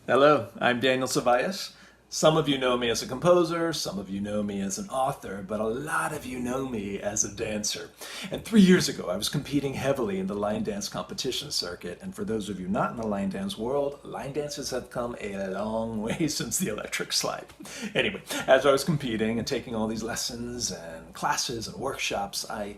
Hello, I'm Daniel Tobias. Some of you know me as a composer, some of you know me as an author, but a lot of you know me as a dancer. And 3 years ago, I was competing heavily in the line dance competition circuit. And for those of you not in the line dance world, line dances have come a long way since the electric slide. Anyway, as I was competing and taking all these lessons and classes and workshops, I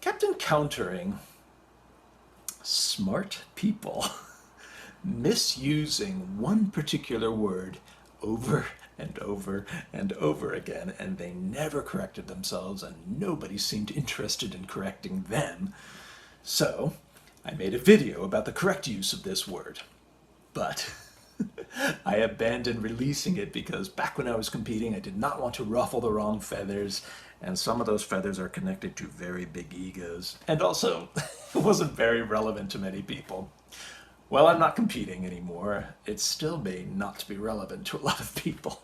kept encountering smart people misusing one particular word over and over and over again, and they never corrected themselves, and nobody seemed interested in correcting them. So I made a video about the correct use of this word, but I abandoned releasing it because back when I was competing, I did not want to ruffle the wrong feathers, and some of those feathers are connected to very big egos, and also it wasn't very relevant to many people. Well, I'm not competing anymore. It still may not be relevant to a lot of people.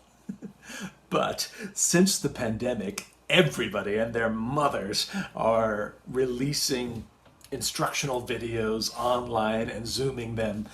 But since the pandemic, everybody and their mothers are releasing instructional videos online and Zooming them.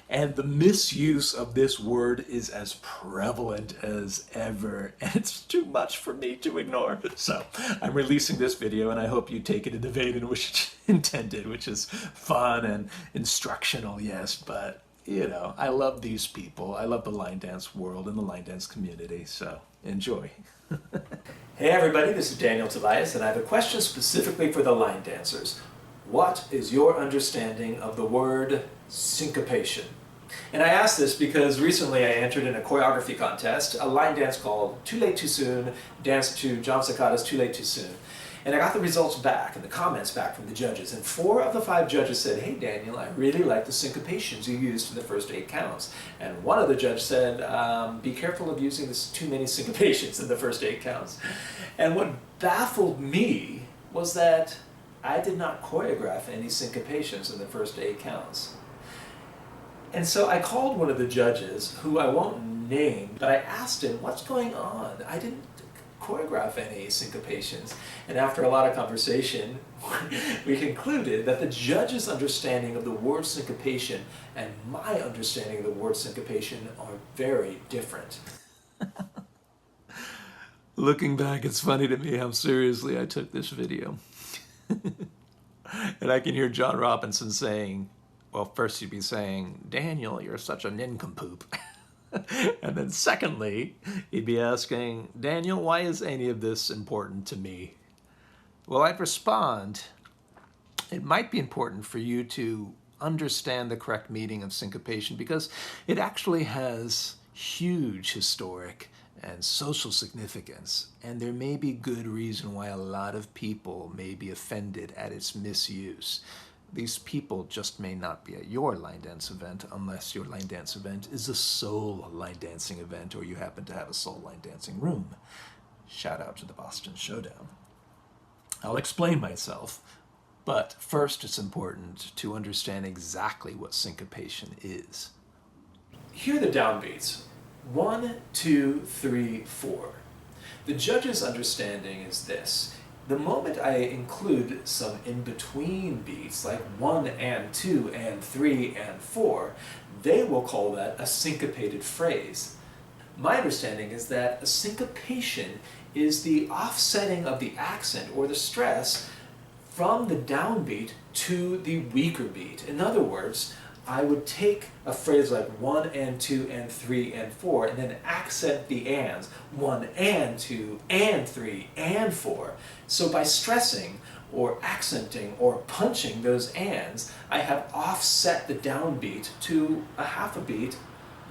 And the misuse of this word is as prevalent as ever, and it's too much for me to ignore. So I'm releasing this video, and I hope you take it in the vein in which it's intended, which is fun and instructional, yes, but you know, I love these people. I love the line dance world and the line dance community, so enjoy. Hey everybody, this is Daniel Tobias, and I have a question specifically for the line dancers. What is your understanding of the word syncopation? And I asked this because recently I entered in a choreography contest, a line dance called Too Late Too Soon, danced to John Ciccata's Too Late Too Soon. And I got the results back and the comments back from the judges, and 4 of the 5 judges said, "Hey Daniel, I really like the syncopations you used in the first 8 counts." And one of the judges said, "Be careful of using too many syncopations in the first 8 counts." And what baffled me was that I did not choreograph any syncopations in the first 8 counts. And so I called one of the judges, who I won't name, but I asked him, what's going on? I didn't choreograph any syncopations. And after a lot of conversation, we concluded that the judge's understanding of the word syncopation and my understanding of the word syncopation are very different. Looking back, it's funny to me how seriously I took this video. And I can hear John Robinson saying, well, first he'd be saying, "Daniel, you're such a nincompoop." And then secondly, he'd be asking, "Daniel, why is any of this important to me?" Well, I'd respond, it might be important for you to understand the correct meaning of syncopation because it actually has huge historic and social significance, and there may be good reason why a lot of people may be offended at its misuse. These people just may not be at your line dance event unless your line dance event is a soul line dancing event or you happen to have a soul line dancing room. Shout out to the Boston Showdown. I'll explain myself, but first it's important to understand exactly what syncopation is. Here are the downbeats. 1, 2, 3, 4. The judge's understanding is this. The moment I include some in-between beats, like 1 and 2 and 3 and 4, they will call that a syncopated phrase. My understanding is that a syncopation is the offsetting of the accent or the stress from the downbeat to the weaker beat. In other words, I would take a phrase like 1 and 2 and 3 and 4 and then accent the ands, 1 and 2 and 3 and 4. So by stressing or accenting or punching those ands, I have offset the downbeat to a half a beat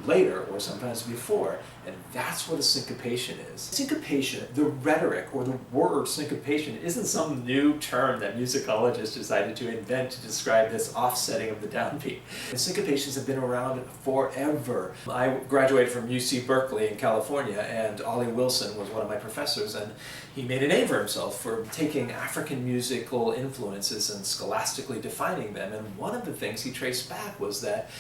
later or sometimes before, and that's what a syncopation is. Syncopation, the rhetoric or the word syncopation, isn't some new term that musicologists decided to invent to describe this offsetting of the downbeat. And syncopations have been around forever. I graduated from UC Berkeley in California, and Ollie Wilson was one of my professors, and he made a name for himself for taking African musical influences and scholastically defining them, and one of the things he traced back was that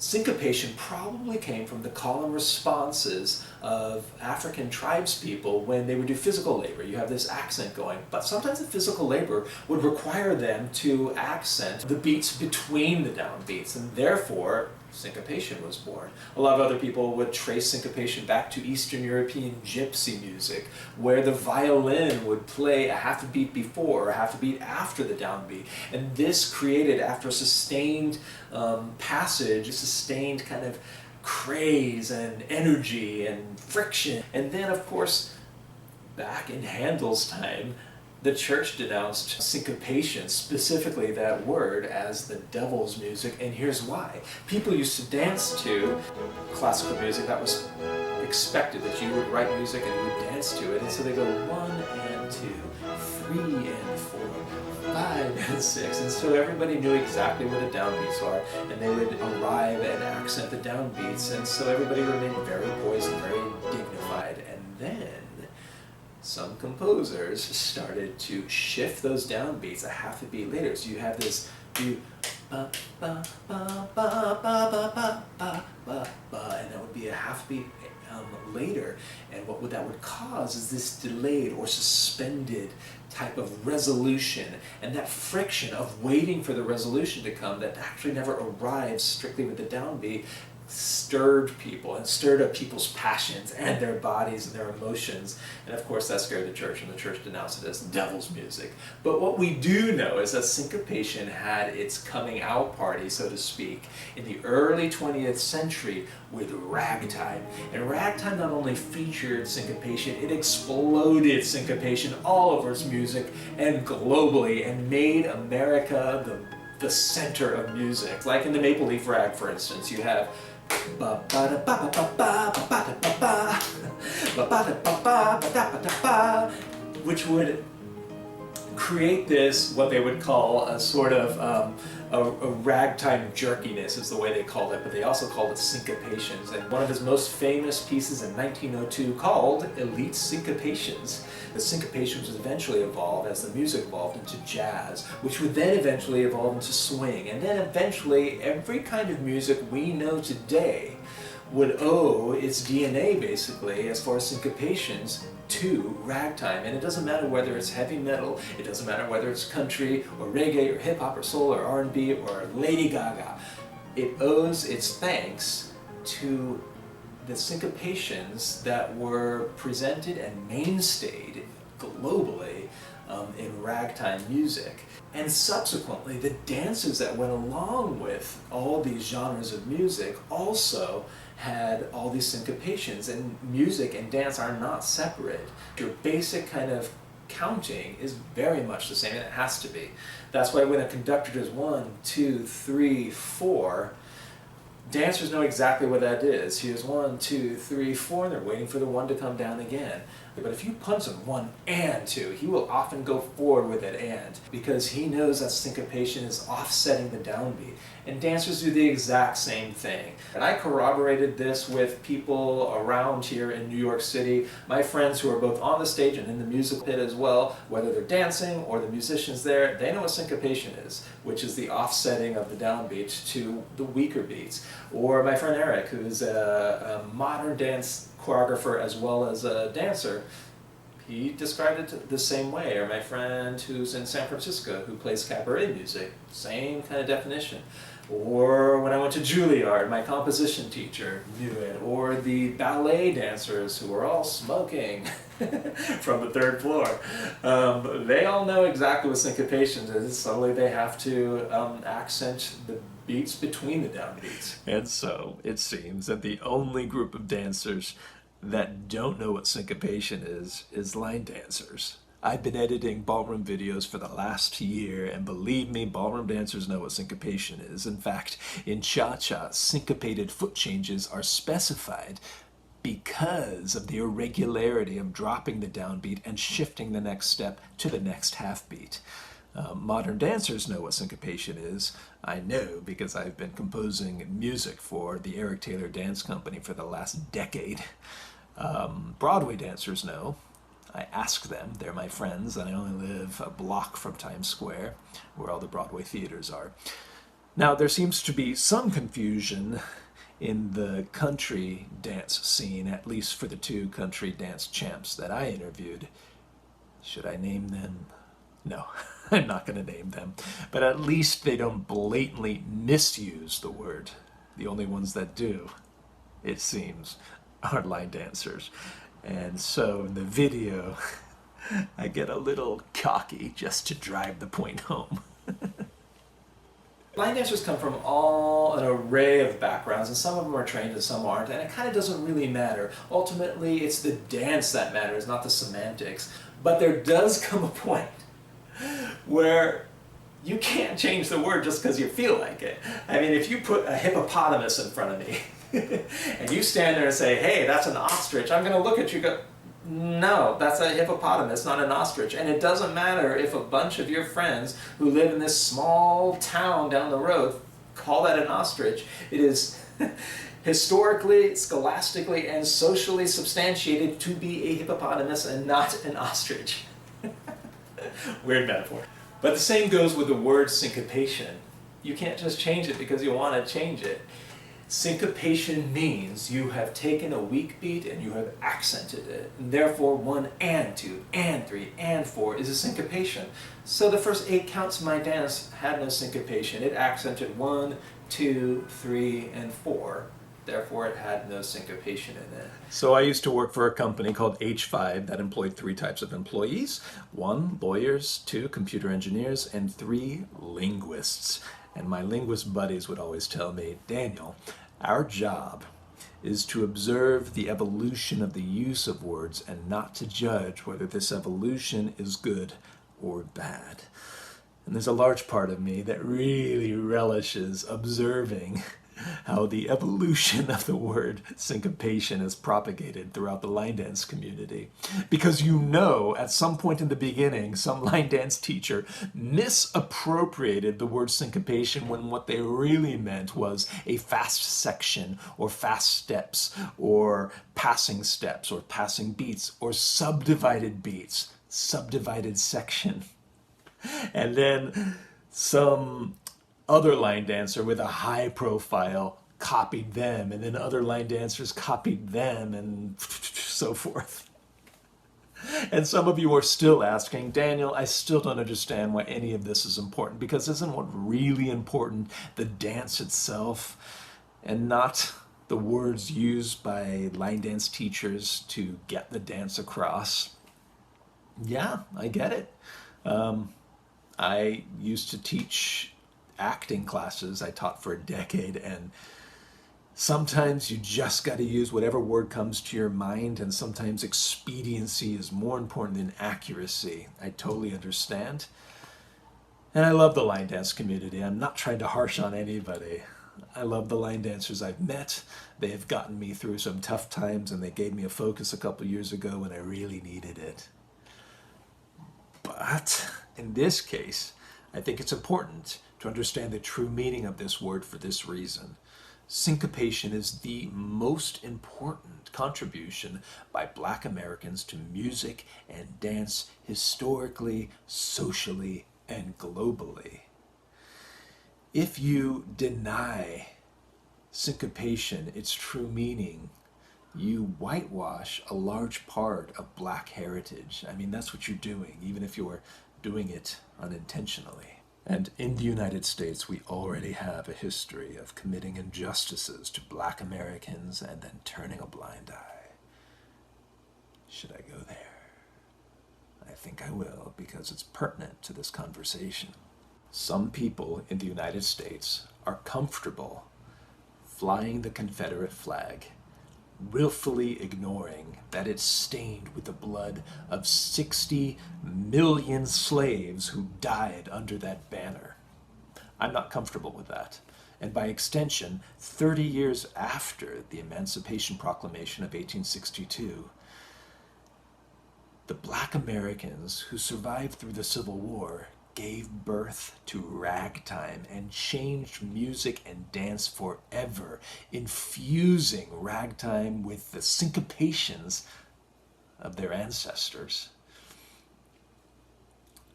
syncopation probably came from the call and responses of African tribespeople when they would do physical labor. You have this accent going, but sometimes the physical labor would require them to accent the beats between the downbeats, and therefore syncopation was born. A lot of other people would trace syncopation back to Eastern European gypsy music, where the violin would play a half a beat before or a half a beat after the downbeat. And this created, after a sustained passage, a sustained kind of craze and energy and friction. And then, of course, back in Handel's time, the church denounced syncopation, specifically that word, as the devil's music, and here's why. People used to dance to classical music. That was expected, that you would write music and you would dance to it, and so they go 1 and 2, 3 and 4, 5 and 6, and so everybody knew exactly what the downbeats are, and they would arrive and accent the downbeats, and so everybody remained very poised and very dignified. And then some composers started to shift those downbeats a half a beat later. So you have this do ba ba ba ba ba ba ba ba ba, and that would be a half beat later. And what that would cause is this delayed or suspended type of resolution, and that friction of waiting for the resolution to come that actually never arrives strictly with the downbeat stirred people and stirred up people's passions and their bodies and their emotions. And of course that scared the church, and the church denounced it as devil's music. But what we do know is that syncopation had its coming out party, so to speak, in the early 20th century with ragtime. And ragtime not only featured syncopation, it exploded syncopation all over its music and globally, and made America the center of music. Like in the Maple Leaf Rag, for instance, you have ba ba da ba ba ba ba ba da ba ba ba ba da ba ba da ba da ba, which would create this, what they would call a sort of a ragtime jerkiness is the way they called it, but they also called it syncopations. And one of his most famous pieces in 1902 called Elite Syncopations. The syncopations would eventually evolve as the music evolved into jazz, which would then eventually evolve into swing, and then eventually every kind of music we know today would owe its DNA, basically, as far as syncopations, to ragtime. And it doesn't matter whether it's heavy metal, it doesn't matter whether it's country or reggae or hip hop or soul or R&B or Lady Gaga. It owes its thanks to the syncopations that were presented and mainstayed globally in ragtime music. And subsequently, the dances that went along with all these genres of music also had all these syncopations, and music and dance are not separate. Your basic kind of counting is very much the same, and it has to be. That's why when a conductor does 1, 2, 3, 4, dancers know exactly what that is. He does 1, 2, 3, 4, and they're waiting for the 1 to come down again. But if you punch him 1 and 2, he will often go forward with it and, because he knows that syncopation is offsetting the downbeat. And dancers do the exact same thing. And I corroborated this with people around here in New York City, my friends who are both on the stage and in the musical pit as well, whether they're dancing or the musicians there, they know what syncopation is, which is the offsetting of the downbeat to the weaker beats. Or my friend Eric, who's a modern dance choreographer as well as a dancer, he described it the same way. Or my friend who's in San Francisco who plays cabaret music, same kind of definition. Or when I went to Juilliard, my composition teacher knew it. Or the ballet dancers who were all smoking from the 3rd floor. They all know exactly what syncopation is, solely they have to accent the beats between the downbeats. And so it seems that the only group of dancers that don't know what syncopation is line dancers. I've been editing ballroom videos for the last year, and believe me, ballroom dancers know what syncopation is. In fact, in cha-cha, syncopated foot changes are specified because of the irregularity of dropping the downbeat and shifting the next step to the next half beat. Modern dancers know what syncopation is. I know because I've been composing music for the Eric Taylor Dance Company for the last decade. Broadway dancers know. I ask them, they're my friends, and I only live a block from Times Square, where all the Broadway theaters are. Now, there seems to be some confusion in the country dance scene, at least for the 2 country dance champs that I interviewed. Should I name them? No, I'm not going to name them. But at least they don't blatantly misuse the word The only ones that do, it seems, are line dancers. And so in the video, I get a little cocky just to drive the point home. Line dancers come from an array of backgrounds, and some of them are trained and some aren't, and it kind of doesn't really matter. Ultimately, it's the dance that matters, not the semantics. But there does come a point where you can't change the word just because you feel like it. I mean, if you put a hippopotamus in front of me, and you stand there and say, hey, that's an ostrich, I'm going to look at you and go, no, that's a hippopotamus, not an ostrich. And it doesn't matter if a bunch of your friends who live in this small town down the road call that an ostrich. It is historically, scholastically, and socially substantiated to be a hippopotamus and not an ostrich. Weird metaphor. But the same goes with the word syncopation. You can't just change it because you want to change it. Syncopation means you have taken a weak beat and you have accented it. And therefore, 1 and 2 and 3 and 4 is a syncopation. So the first 8 counts of my dance had no syncopation. It accented 1, 2, 3, and 4. Therefore, it had no syncopation in it. So I used to work for a company called H5 that employed 3 types of employees. 1, lawyers, 2, computer engineers, and 3, linguists. And my linguist buddies would always tell me, Daniel, our job is to observe the evolution of the use of words and not to judge whether this evolution is good or bad. And there's a large part of me that really relishes observing how the evolution of the word syncopation is propagated throughout the line dance community. Because you know, at some point in the beginning, some line dance teacher misappropriated the word syncopation when what they really meant was a fast section, or fast steps, or passing beats, or subdivided beats, subdivided section. And then some other line dancer with a high profile copied them, and then other line dancers copied them, and so forth. And some of you are still asking, Daniel, I still don't understand why any of this is important, because isn't what really important the dance itself and not the words used by line dance teachers to get the dance across? Yeah, I get it. I used to teach acting classes. I taught for a decade, and sometimes you just got to use whatever word comes to your mind, and sometimes expediency is more important than accuracy. I totally understand. And I love the line dance community. I'm not trying to harsh on anybody. I love the line dancers I've met. They have gotten me through some tough times, and they gave me a focus a couple years ago when I really needed it. But in this case, I think it's important to understand the true meaning of this word for this reason. Syncopation is the most important contribution by Black Americans to music and dance historically, socially, and globally. If you deny syncopation its true meaning, you whitewash a large part of Black heritage. I mean, that's what you're doing, even if you're doing it unintentionally. And in the United States, we already have a history of committing injustices to Black Americans and then turning a blind eye. Should I go there? I think I will, because it's pertinent to this conversation. Some people in the United States are comfortable flying the Confederate flag, willfully ignoring that it's stained with the blood of 60 million slaves who died under that banner. I'm not comfortable with that. And by extension, 30 years after the Emancipation Proclamation of 1862, the Black Americans who survived through the Civil War gave birth to ragtime and changed music and dance forever, infusing ragtime with the syncopations of their ancestors.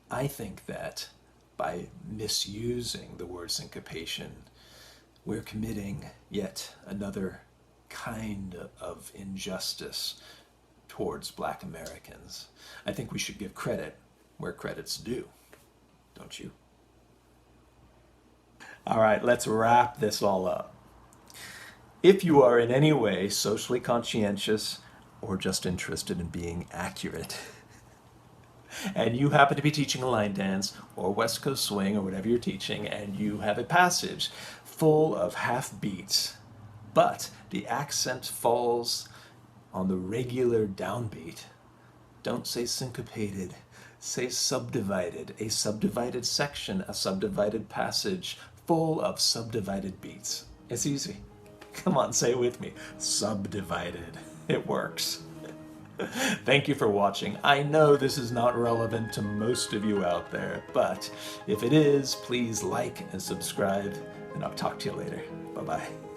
I think that by misusing the word syncopation, we're committing yet another kind of injustice towards Black Americans. I think we should give credit where credit's due. Don't you? All right, let's wrap this all up. If you are in any way socially conscientious or just interested in being accurate, and you happen to be teaching a line dance or West Coast swing or whatever you're teaching, and you have a passage full of half beats, but the accent falls on the regular downbeat, don't say syncopated, say subdivided, a subdivided section, a subdivided passage full of subdivided beats. It's easy. Come on, say it with me. Subdivided. It works. Thank you for watching. I know this is not relevant to most of you out there, but if it is, please like and subscribe, and I'll talk to you later. Bye-bye.